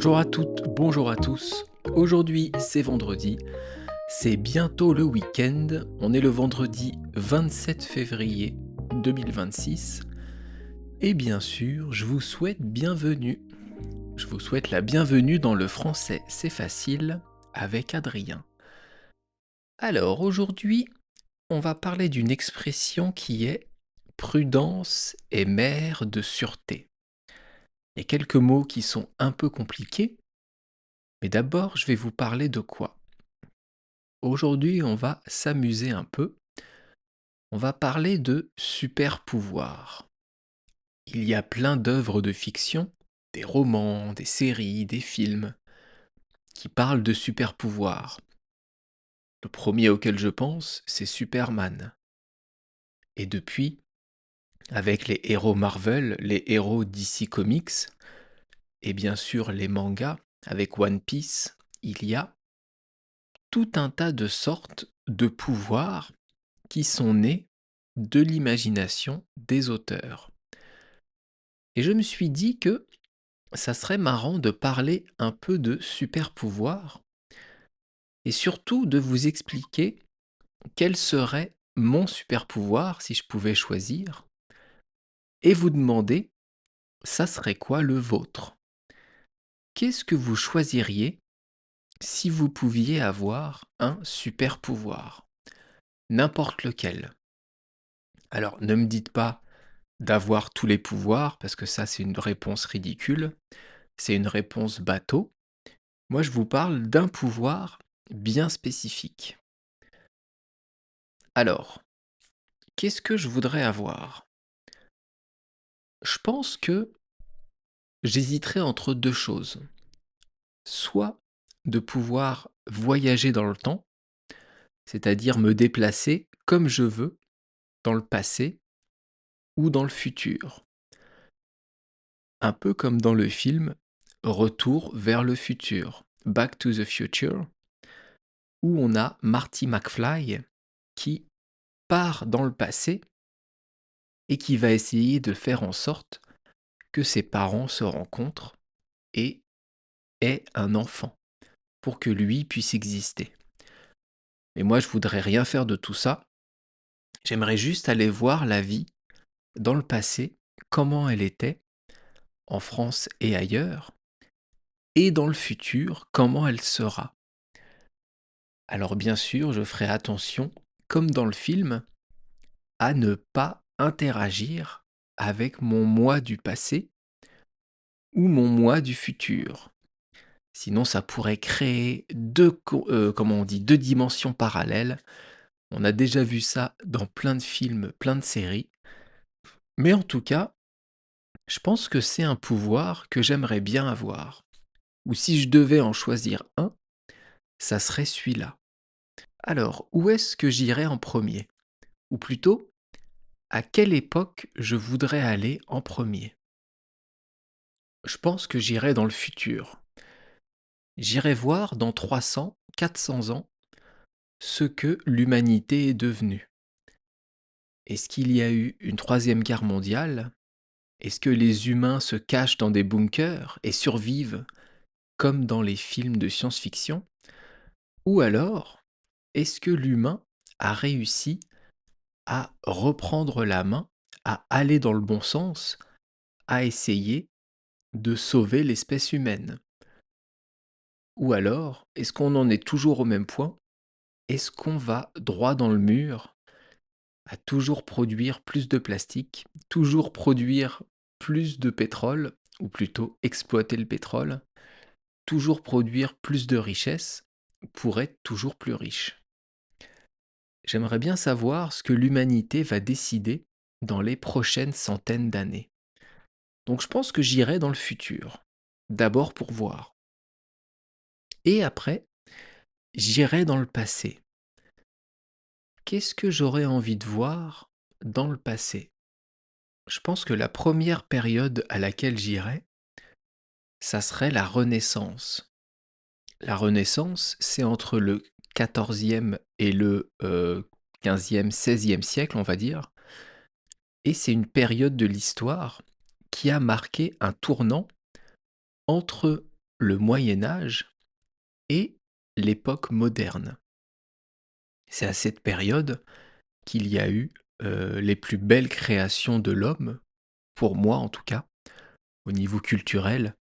Bonjour à toutes, bonjour à tous. Aujourd'hui, c'est vendredi. C'est bientôt le week-end. On est le vendredi 27 février 2026. Et bien sûr, je vous souhaite bienvenue. Je vous souhaite la bienvenue dans le français C'est facile avec Adrien. Alors aujourd'hui, on va parler d'une expression qui est prudence est mère de sûreté. Il y a quelques mots qui sont un peu compliqués, mais d'abord je vais vous parler de quoi? Aujourd'hui, on va s'amuser un peu. On va parler de super pouvoirs. Il y a plein d'œuvres de fiction, des romans, des séries, des films, qui parlent de super pouvoirs. Le premier auquel je pense, c'est Superman. Et depuis, avec les héros Marvel, les héros DC Comics, et bien sûr les mangas, avec One Piece, il y a tout un tas de sortes de pouvoirs qui sont nés de l'imagination des auteurs. Et je me suis dit que ça serait marrant de parler un peu de super pouvoirs et surtout de vous expliquer quel serait mon super pouvoir si je pouvais choisir et vous demander ça serait quoi le vôtre. Qu'est-ce que vous choisiriez si vous pouviez avoir un super pouvoir? N'importe lequel. Alors ne me dites pas d'avoir tous les pouvoirs parce que ça c'est une réponse ridicule, c'est une réponse bateau. Moi, je vous parle d'un pouvoir bien spécifique. Alors, qu'est-ce que je voudrais avoir? Je pense que j'hésiterais entre deux choses. Soit de pouvoir voyager dans le temps, c'est-à-dire me déplacer comme je veux dans le passé ou dans le futur. Un peu comme dans le film Retour vers le futur, Back to the Future, où on a Marty McFly qui part dans le passé et qui va essayer de faire en sorte que ses parents se rencontrent et aient un enfant pour que lui puisse exister. Mais moi, je voudrais rien faire de tout ça. J'aimerais juste aller voir la vie dans le passé, comment elle était en France et ailleurs, et dans le futur, comment elle sera. Alors bien sûr, je ferai attention, comme dans le film, à ne pas interagir avec mon moi du passé ou mon moi du futur. Sinon, ça pourrait créer comment on dit, deux dimensions parallèles. On a déjà vu ça dans plein de films, plein de séries. Mais en tout cas, je pense que c'est un pouvoir que j'aimerais bien avoir. Ou si je devais en choisir un, ça serait celui-là. Alors, où est-ce que j'irais en premier? Ou plutôt, à quelle époque je voudrais aller en premier? Je pense que j'irais dans le futur. J'irais voir dans 300, 400 ans ce que l'humanité est devenue. Est-ce qu'il y a eu une troisième guerre mondiale? Est-ce que les humains se cachent dans des bunkers et survivent comme dans les films de science-fiction? Ou alors, est-ce que l'humain a réussi à reprendre la main, à aller dans le bon sens, à essayer de sauver l'espèce humaine? Ou alors, est-ce qu'on en est toujours au même point? Est-ce qu'on va droit dans le mur à toujours produire plus de plastique, toujours produire plus de pétrole, ou plutôt exploiter le pétrole, toujours produire plus de richesses pour être toujours plus riche. J'aimerais bien savoir ce que l'humanité va décider dans les prochaines centaines d'années. Donc je pense que j'irai dans le futur, d'abord pour voir. Et après, j'irai dans le passé. Qu'est-ce que j'aurais envie de voir dans le passé? Je pense que la première période à laquelle j'irai, ça serait la Renaissance. La Renaissance, c'est entre le 14e et le 15e, 16e siècle, on va dire. Et c'est une période de l'histoire qui a marqué un tournant entre le Moyen Âge et l'époque moderne. C'est à cette période qu'il y a eu, les plus belles créations de l'homme, pour moi en tout cas, au niveau culturel.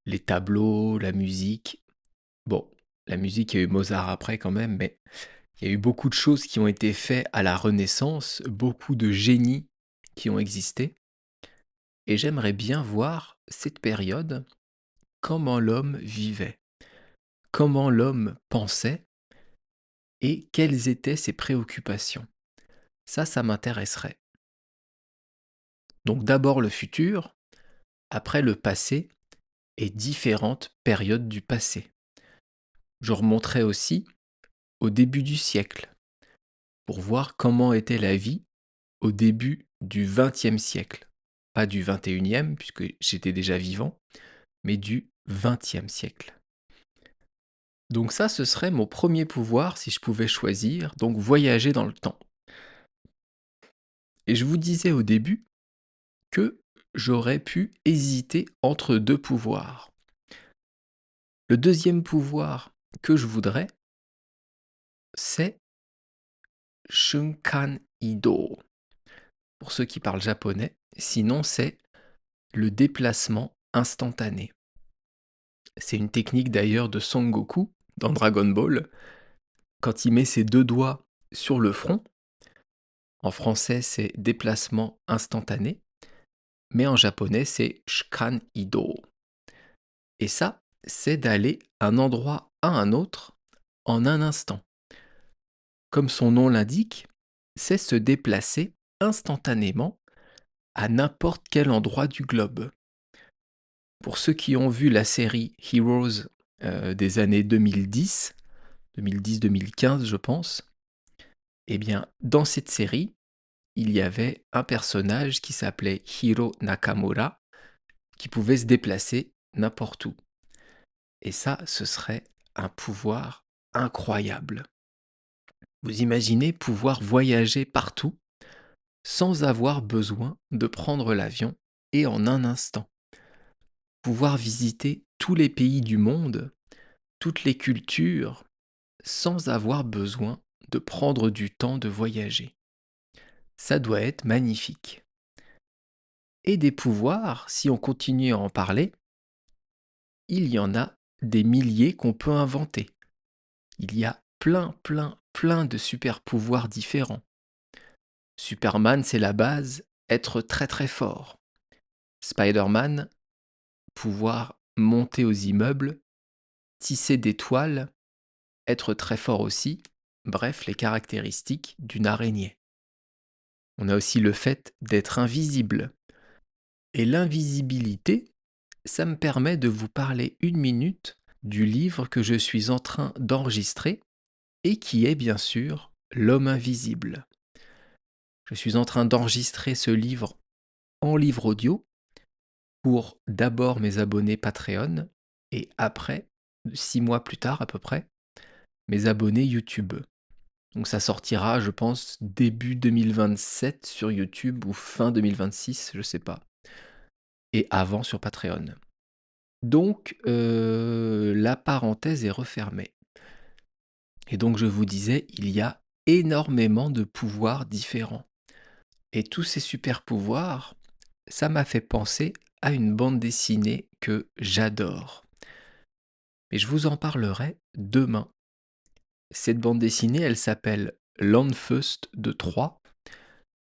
Les tableaux, la musique. Bon, la musique, il y a eu Mozart après quand même, mais il y a eu beaucoup de choses qui ont été faites à la Renaissance, beaucoup de génies qui ont existé. Et j'aimerais bien voir cette période, comment l'homme vivait, comment l'homme pensait et quelles étaient ses préoccupations. Ça m'intéresserait. Donc d'abord le futur, après le passé et différentes périodes du passé. Je remonterai aussi au début du siècle pour voir comment était la vie au début du XXe siècle. Pas du 21e, puisque j'étais déjà vivant, mais du XXe siècle. Donc ça, ce serait mon premier pouvoir si je pouvais choisir, donc voyager dans le temps. Et je vous disais au début que j'aurais pu hésiter entre deux pouvoirs. Le deuxième pouvoir que je voudrais, c'est Shunkan Ido, pour ceux qui parlent japonais. Sinon, c'est le déplacement instantané. C'est une technique d'ailleurs de Son Goku dans Dragon Ball. Quand il met ses deux doigts sur le front, en français c'est déplacement instantané, mais en japonais c'est Shukan Ido. Et ça, c'est d'aller d'un endroit à un autre en un instant. Comme son nom l'indique, c'est se déplacer instantanément à n'importe quel endroit du globe. Pour ceux qui ont vu la série Heroes des années 2010-2015 je pense, eh bien dans cette série, il y avait un personnage qui s'appelait Hiro Nakamura qui pouvait se déplacer n'importe où. Et ça, ce serait un pouvoir incroyable. Vous imaginez pouvoir voyager partout sans avoir besoin de prendre l'avion et en un instant. Pouvoir visiter tous les pays du monde, toutes les cultures, sans avoir besoin de prendre du temps de voyager. Ça doit être magnifique. Et des pouvoirs, si on continue à en parler, il y en a des milliers qu'on peut inventer. Il y a plein de super pouvoirs différents. Superman, c'est la base, être très très fort. Spider-Man, pouvoir monter aux immeubles, tisser des toiles, être très fort aussi, bref, les caractéristiques d'une araignée. On a aussi le fait d'être invisible. Et l'invisibilité, ça me permet de vous parler une minute du livre que je suis en train d'enregistrer et qui est bien sûr L'homme invisible. Je suis en train d'enregistrer ce livre en livre audio pour d'abord mes abonnés Patreon et après, 6 mois plus tard à peu près, mes abonnés YouTube. Donc ça sortira, je pense, début 2027 sur YouTube ou fin 2026, je sais pas. Et avant sur Patreon. Donc la parenthèse est refermée. Et donc je vous disais, il y a énormément de pouvoirs différents. Et tous ces super pouvoirs, ça m'a fait penser à une bande dessinée que j'adore. Mais je vous en parlerai demain. Cette bande dessinée, elle s'appelle Landfeust de Troyes.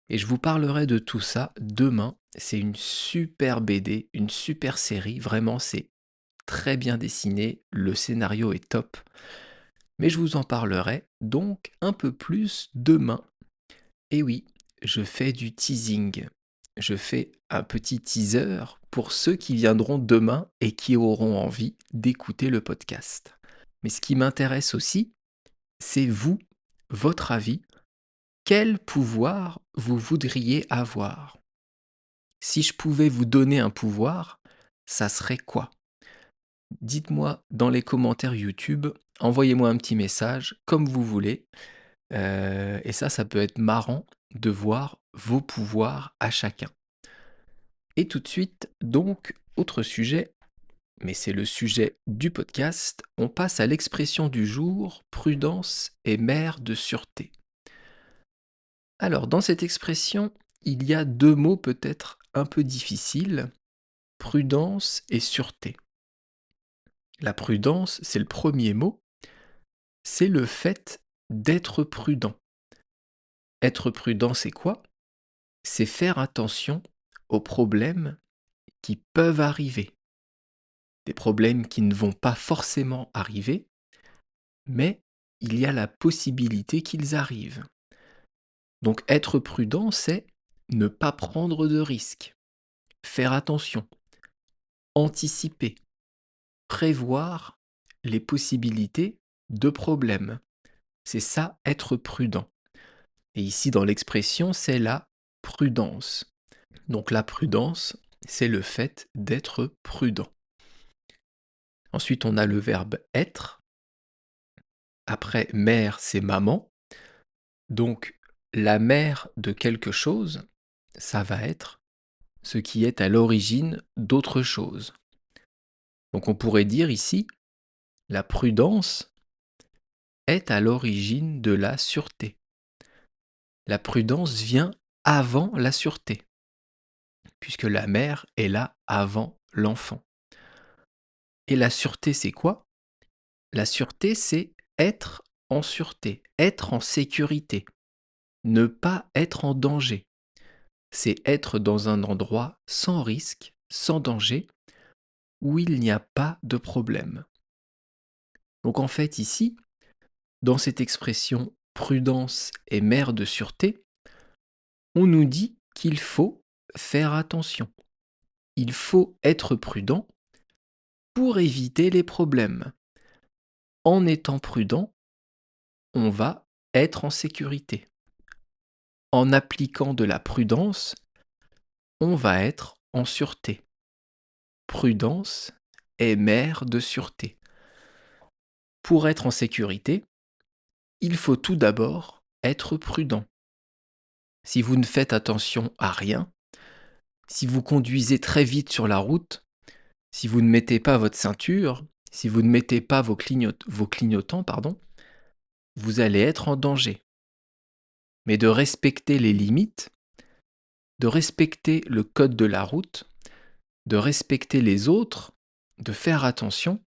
Et je vous parlerai de tout ça demain. C'est une super BD, une super série. Vraiment, c'est très bien dessiné. Le scénario est top. Mais je vous en parlerai donc un peu plus demain. Et oui, je fais du teasing. Je fais un petit teaser pour ceux qui viendront demain et qui auront envie d'écouter le podcast. Mais ce qui m'intéresse aussi, c'est vous, votre avis. Quel pouvoir vous voudriez avoir? Si je pouvais vous donner un pouvoir, ça serait quoi? Dites-moi dans les commentaires YouTube, envoyez-moi un petit message, comme vous voulez. Et ça peut être marrant de voir vos pouvoirs à chacun. Et tout de suite, donc, autre sujet, mais c'est le sujet du podcast, on passe à l'expression du jour, prudence est mère de sûreté. Alors, dans cette expression, il y a deux mots peut-être un peu difficiles, prudence et sûreté. La prudence, c'est le premier mot, c'est le fait d'être prudent. Être prudent, c'est quoi? C'est faire attention aux problèmes qui peuvent arriver. Des problèmes qui ne vont pas forcément arriver, mais il y a la possibilité qu'ils arrivent. Donc être prudent, c'est ne pas prendre de risques, faire attention, anticiper, prévoir les possibilités de problèmes. C'est ça, être prudent. Et ici, dans l'expression, c'est la prudence. Donc la prudence, c'est le fait d'être prudent. Ensuite, on a le verbe être. Après, mère, c'est maman. Donc, la mère de quelque chose, ça va être ce qui est à l'origine d'autre chose. Donc, on pourrait dire ici, la prudence est à l'origine de la sûreté. La prudence vient avant la sûreté, puisque la mère est là avant l'enfant. Et la sûreté, c'est quoi? La sûreté, c'est être en sûreté, être en sécurité, ne pas être en danger. C'est être dans un endroit sans risque, sans danger, où il n'y a pas de problème. Donc en fait ici, dans cette expression prudence est mère de sûreté, on nous dit qu'il faut faire attention. Il faut être prudent pour éviter les problèmes. En étant prudent, on va être en sécurité. En appliquant de la prudence, on va être en sûreté. Prudence est mère de sûreté. Pour être en sécurité, il faut tout d'abord être prudent. Si vous ne faites attention à rien, si vous conduisez très vite sur la route, si vous ne mettez pas votre ceinture, si vous ne mettez pas vos clignotants, vous allez être en danger. Mais de respecter les limites, de respecter le code de la route, de respecter les autres, de faire attention,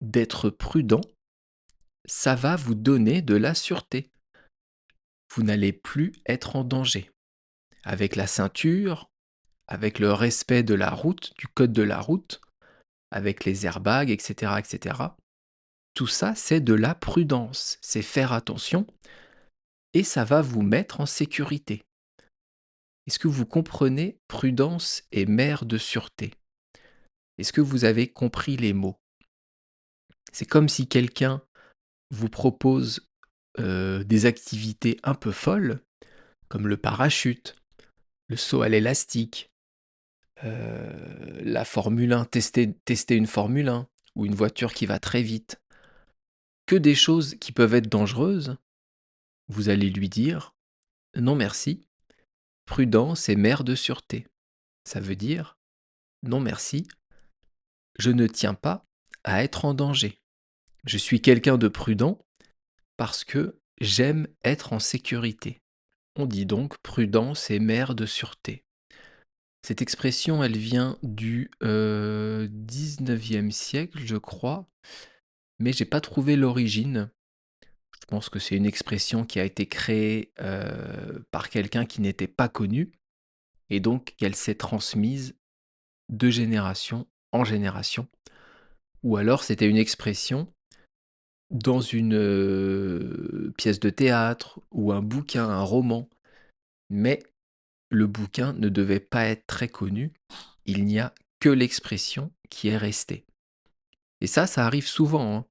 d'être prudent, ça va vous donner de la sûreté. Vous n'allez plus être en danger. Avec la ceinture, avec le respect de la route, du code de la route, avec les airbags, etc., etc. Tout ça, c'est de la prudence, c'est faire attention et ça va vous mettre en sécurité. Est-ce que vous comprenez prudence et mère de sûreté? Est-ce que vous avez compris les mots? C'est comme si quelqu'un vous propose des activités un peu folles, comme le parachute, le saut à l'élastique, la Formule 1, tester une Formule 1 ou une voiture qui va très vite, que des choses qui peuvent être dangereuses, vous allez lui dire non merci, prudence est mère de sûreté. Ça veut dire non merci, je ne tiens pas à être en danger. Je suis quelqu'un de prudent parce que j'aime être en sécurité. On dit donc prudence est mère de sûreté. Cette expression, elle vient du 19e siècle, je crois, mais j'ai pas trouvé l'origine. Je pense que c'est une expression qui a été créée par quelqu'un qui n'était pas connu, et donc qu'elle s'est transmise de génération en génération. Ou alors c'était une expression dans une pièce de théâtre ou un bouquin, un roman, mais le bouquin ne devait pas être très connu, il n'y a que l'expression qui est restée. Et ça arrive souvent, hein,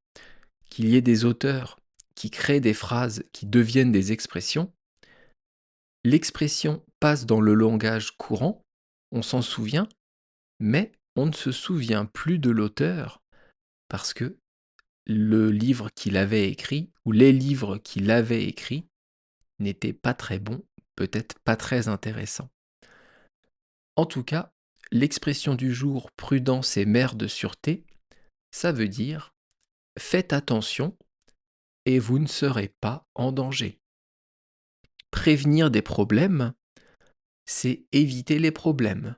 qu'il y ait des auteurs qui créent des phrases qui deviennent des expressions. L'expression passe dans le langage courant, on s'en souvient, mais on ne se souvient plus de l'auteur parce que le livre qu'il avait écrit ou les livres qu'il avait écrits n'étaient pas très bons, peut-être pas très intéressants. En tout cas, l'expression du jour prudence et mère de sûreté, ça veut dire faites attention et vous ne serez pas en danger. Prévenir des problèmes, c'est éviter les problèmes.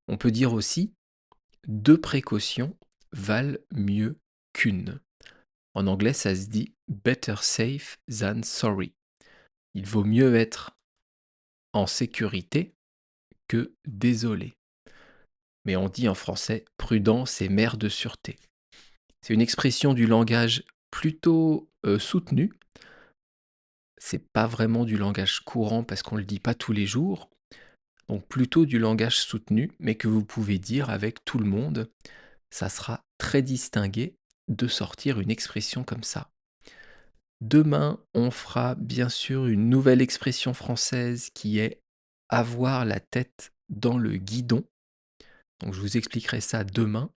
On peut dire aussi deux précautions valent mieux qu'une. En anglais, ça se dit better safe than sorry. Il vaut mieux être en sécurité que désolé. Mais on dit en français prudence et mère de sûreté. C'est une expression du langage plutôt soutenu. C'est pas vraiment du langage courant parce qu'on le dit pas tous les jours. Donc plutôt du langage soutenu, mais que vous pouvez dire avec tout le monde. Ça sera très distingué de sortir une expression comme ça. Demain, on fera bien sûr une nouvelle expression française qui est avoir la tête dans le guidon. Donc je vous expliquerai ça demain.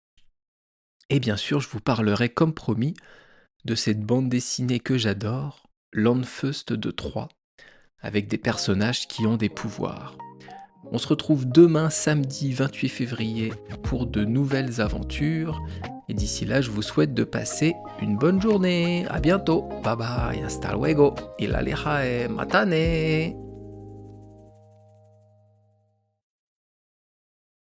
Et bien sûr, je vous parlerai comme promis de cette bande dessinée que j'adore, Landfeust de Troyes, avec des personnages qui ont des pouvoirs. On se retrouve demain samedi 28 février pour de nouvelles aventures. Et d'ici là, je vous souhaite de passer une bonne journée. À bientôt. Bye bye. Hasta luego. Ilalejae. Matane.